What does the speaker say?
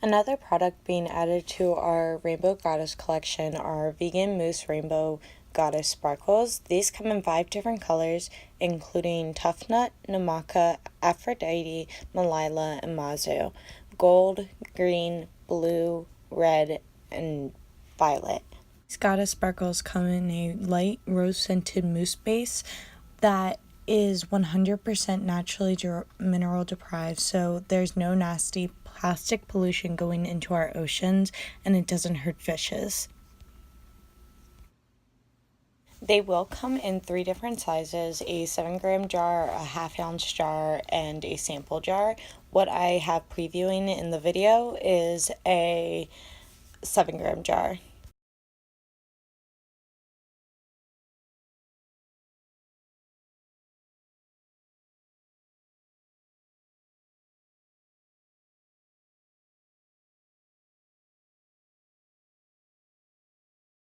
Another product being added to our Rainbow Goddess collection are vegan Mousse Rainbow Goddess Sparkles. These come in 5 different colors, including Tough Nut, Namaka, Aphrodite, Malila, and Mazu. Gold, green, blue, red, and violet. These Goddess Sparkles come in a light rose-scented mousse base that is 100% naturally mineral deprived, so there's no nasty plastic pollution going into our oceans, and it doesn't hurt fishes. They will come in 3 different sizes: a 7-gram jar, a half-ounce jar, and a sample jar. What I have previewing in the video is a 7-gram jar.